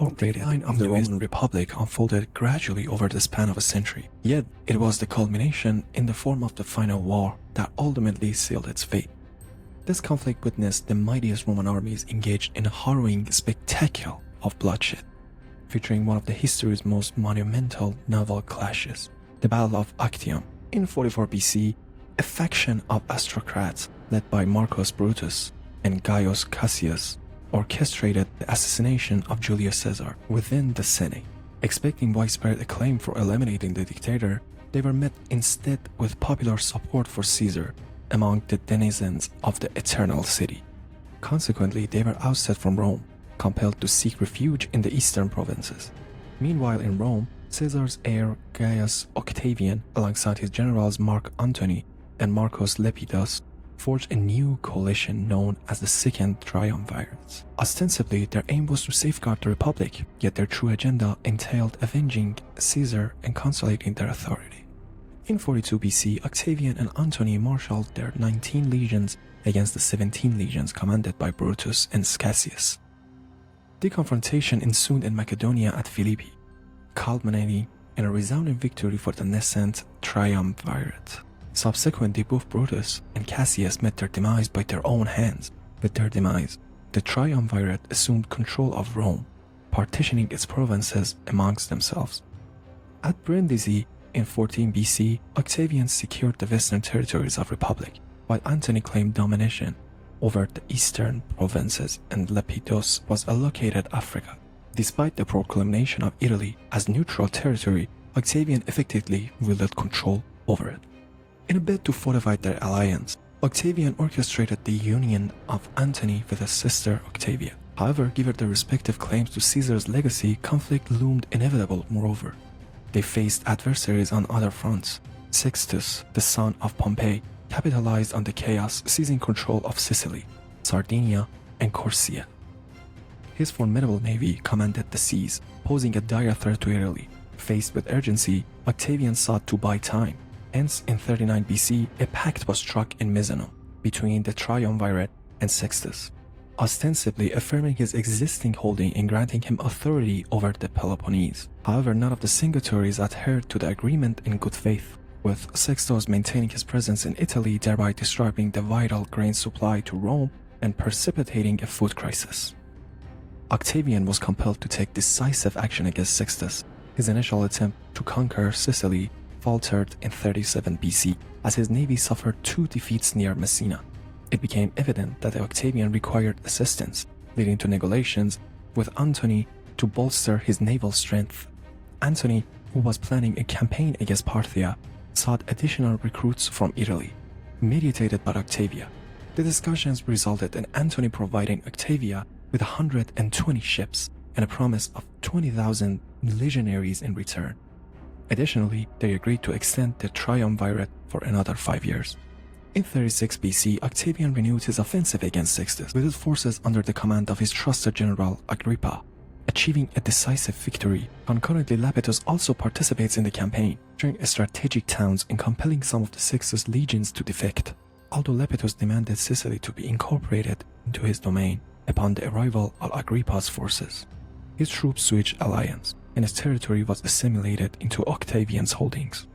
incorporated. The decline of the Roman Republic unfolded gradually over the span of a century, yet it was the culmination in the form of the final war that ultimately sealed its fate. This conflict witnessed the mightiest Roman armies engaged in a harrowing spectacle of bloodshed, featuring one of the history's most monumental naval clashes, the Battle of Actium. In 44 BC, a faction of aristocrats led by Marcus Brutus and Gaius Cassius orchestrated the assassination of Julius Caesar within the Senate. Expecting widespread acclaim for eliminating the dictator, they were met instead with popular support for Caesar among the denizens of the Eternal City. Consequently, they were ousted from Rome, compelled to seek refuge in the eastern provinces. Meanwhile, in Rome, Caesar's heir Gaius Octavian, alongside his generals Mark Antony and Marcus Lepidus, forged a new coalition known as the Second Triumvirate. Ostensibly, their aim was to safeguard the Republic, yet their true agenda entailed avenging Caesar and consolidating their authority. In 42 BC, Octavian and Antony marshaled their 19 legions against the 17 legions commanded by Brutus and Cassius. The confrontation ensued in Macedonia at Philippi, culminating in a resounding victory for the nascent Triumvirate. Subsequently, both Brutus and Cassius met their demise by their own hands. With their demise, the Triumvirate assumed control of Rome, partitioning its provinces amongst themselves. At Brindisi in 14 BC, Octavian secured the western territories of Republic, while Antony claimed domination over the eastern provinces and Lepidus was allocated Africa. Despite the proclamation of Italy as neutral territory, Octavian effectively wielded control over it. In a bid to fortify their alliance, Octavian orchestrated the union of Antony with his sister Octavia. However, given their respective claims to Caesar's legacy, conflict loomed inevitable. Moreover, they faced adversaries on other fronts. Sextus, the son of Pompey, capitalized on the chaos, seizing control of Sicily, Sardinia, and Corsia. His formidable navy commanded the seas, posing a dire threat to Italy. Faced with urgency, Octavian sought to buy time. Hence, in 39 BC, a pact was struck in Misenum between the Triumvirate and Sextus, ostensibly affirming his existing holding and granting him authority over the Peloponnese. However, none of the signatories adhered to the agreement in good faith, with Sextus maintaining his presence in Italy, thereby disrupting the vital grain supply to Rome and precipitating a food crisis. Octavian was compelled to take decisive action against Sextus. His initial attempt to conquer Sicily faltered in 37 BC as his navy suffered 2 defeats near Messina. It became evident that Octavian required assistance, leading to negotiations with Antony to bolster his naval strength. Antony, who was planning a campaign against Parthia, sought additional recruits from Italy, mediated by Octavia. The discussions resulted in Antony providing Octavia with 120 ships and a promise of 20,000 legionaries in return. Additionally, they agreed to extend the Triumvirate for another 5 years. In 36 BC, Octavian renewed his offensive against Sextus with his forces under the command of his trusted general Agrippa, achieving a decisive victory. Concurrently, Lepidus also participates in the campaign, capturing strategic towns and compelling some of the Sextus legions to defect. Although Lepidus demanded Sicily to be incorporated into his domain upon the arrival of Agrippa's forces, his troops switched alliance, and his territory was assimilated into Octavian's holdings.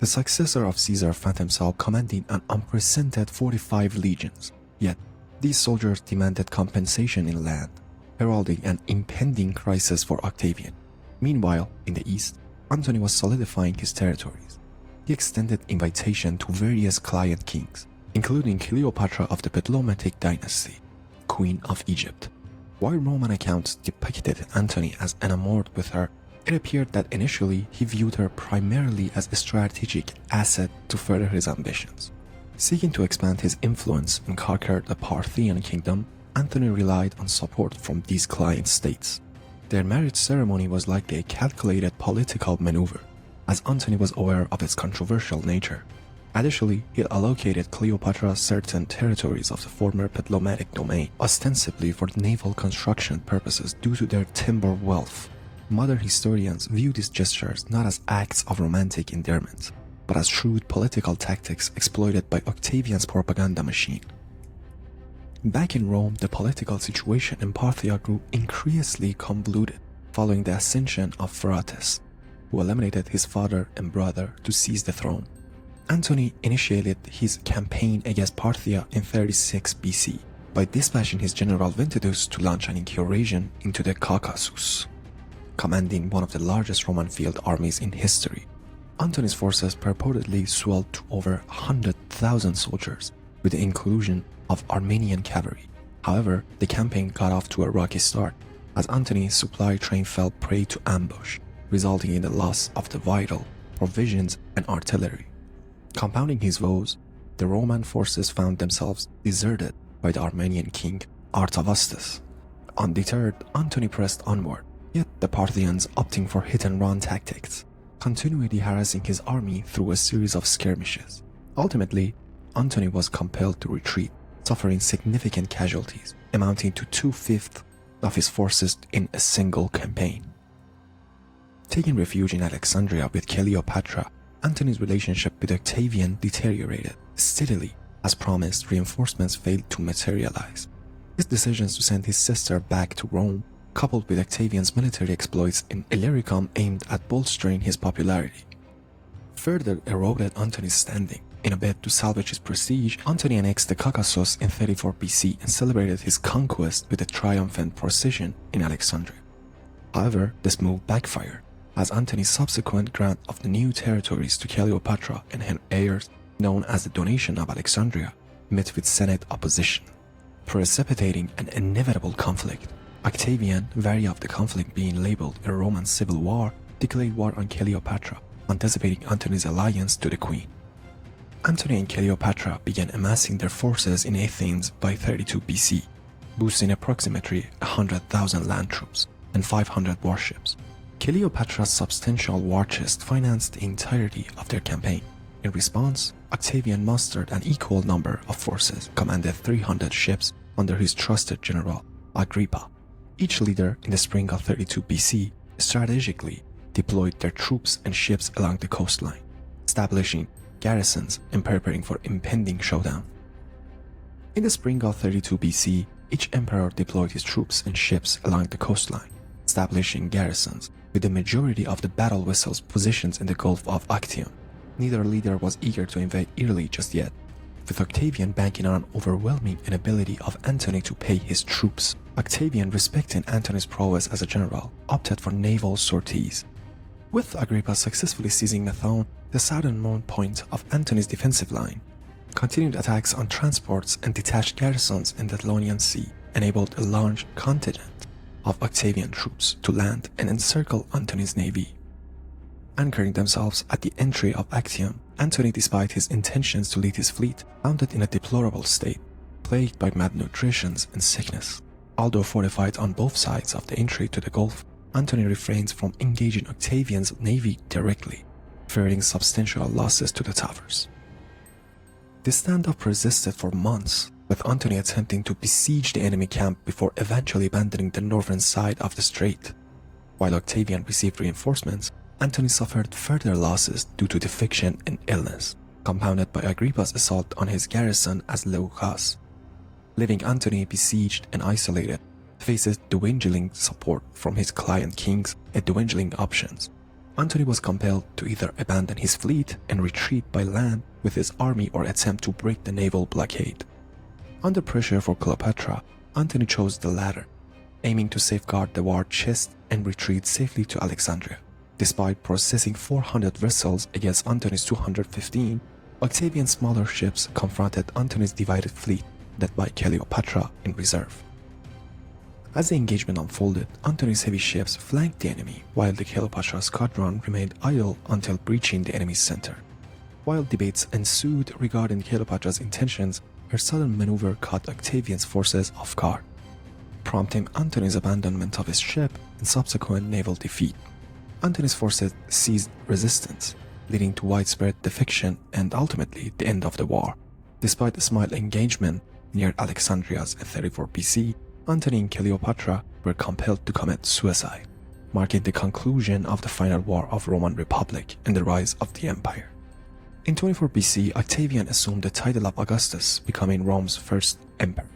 The successor of Caesar found himself commanding an unprecedented 45 legions, yet these soldiers demanded compensation in land, heralding an impending crisis for Octavian. Meanwhile, in the east, Antony was solidifying his territories. He extended invitation to various client kings, including Cleopatra of the Ptolemaic dynasty, Queen of Egypt. While Roman accounts depicted Antony as enamored with her, it appeared that initially he viewed her primarily as a strategic asset to further his ambitions. Seeking to expand his influence and conquer the Parthian kingdom, Antony relied on support from these client states. Their marriage ceremony was likely a calculated political maneuver, as Antony was aware of its controversial nature. Additionally, he allocated Cleopatra certain territories of the former Ptolemaic domain, ostensibly for naval construction purposes due to their timber wealth. Modern historians view these gestures not as acts of romantic endearment, but as shrewd political tactics exploited by Octavian's propaganda machine. Back in Rome, the political situation in Parthia grew increasingly convoluted. following the ascension of Brutus, who eliminated his father and brother to seize the throne. Antony initiated his campaign against Parthia in 36 BC by dispatching his general Lepidus to launch an incursion into the Caucasus, commanding one of the largest Roman field armies in history. Antony's forces purportedly swelled to over 100,000 soldiers, with the inclusion of Armenian cavalry. However, the campaign got off to a rocky start, as Antony's supply train fell prey to ambush, resulting in the loss of the vital provisions and artillery. Compounding his woes, the Roman forces found themselves deserted by the Armenian king Augustus. Undeterred, Antony pressed onward, yet the Parthians, opting for hit-and-run tactics, continually harassing his army through a series of skirmishes. Ultimately, Antony was compelled to retreat, suffering significant casualties, amounting to 2/5 of his forces in a single campaign. Taking refuge in Alexandria with Cleopatra, Antony's relationship with Octavian deteriorated steadily. As promised, reinforcements failed to materialize. His decisions to send his sister back to Rome, coupled with Octavian's military exploits in Illyricum aimed at bolstering his popularity, further eroded Antony's standing. In a bid to salvage his prestige, Antony annexed the Caucasus in 34 BC and celebrated his conquest with a triumphant procession in Alexandria. However, this move backfired, as Antony's subsequent grant of the new territories to Cleopatra and her heirs, known as the Donation of Alexandria, met with Senate opposition, precipitating an inevitable conflict. Octavian, wary of the conflict being labeled a Roman civil war, declared war on Cleopatra, anticipating Antony's alliance to the queen. Antony and Cleopatra began amassing their forces in Athens by 32 BC, boasting approximately 100,000 land troops and 500 warships. Cleopatra's substantial war chest financed the entirety of their campaign. In response, Octavian mustered an equal number of forces, commanded 300 ships under his trusted general, Agrippa. Each leader in the spring of 32 BC strategically deployed their troops and ships along the coastline, establishing garrisons and preparing for impending showdown. In the spring of 32 BC, each emperor deployed his troops and ships along the coastline, establishing garrisons, with the majority of the battle vessels positioned in the Gulf of Actium. Neither leader was eager to invade Italy just yet, with Octavian banking on an overwhelming inability of Antony to pay his troops. Octavian, respecting Antony's prowess as a general, opted for naval sorties, with Agrippa successfully seizing Methone, the southernmost point of Antony's defensive line. Continued attacks on transports and detached garrisons in the Ionian Sea enabled a large contingent of Octavian troops to land and encircle Antony's navy. Anchoring themselves at the entry of Actium, Antony, despite his intentions to lead his fleet, found it in a deplorable state, plagued by malnutrition and sickness. Although fortified on both sides of the entry to the Gulf, Antony refrained from engaging Octavian's navy directly, fearing substantial losses to the towers. This standoff persisted for months, with Antony attempting to besiege the enemy camp before eventually abandoning the northern side of the strait. While Octavian received reinforcements, Antony suffered further losses due to defection and illness, compounded by Agrippa's assault on his garrison as Leucas. Leaving Antony besieged and isolated, faces dwindling support from his client kings and dwindling options. Antony was compelled to either abandon his fleet and retreat by land with his army or attempt to break the naval blockade. Under pressure for Cleopatra, Antony chose the latter, aiming to safeguard the war chest and retreat safely to Alexandria. Despite possessing 400 vessels against Antony's 215, Octavian's smaller ships confronted Antony's divided fleet, led by Cleopatra in reserve. As the engagement unfolded, Antony's heavy ships flanked the enemy, while the Cleopatra squadron remained idle until breaching the enemy's center. While debates ensued regarding Cleopatra's intentions, her sudden maneuver caught Octavian's forces off guard, prompting Antony's abandonment of his ship and subsequent naval defeat. Antony's forces ceased resistance, leading to widespread defection and ultimately the end of the war. Despite a small engagement near Alexandria's in 34 BC, Antony and Cleopatra were compelled to commit suicide, marking the conclusion of the final war of Roman Republic and the rise of the empire. In 24 BC, Octavian assumed the title of Augustus, becoming Rome's first emperor.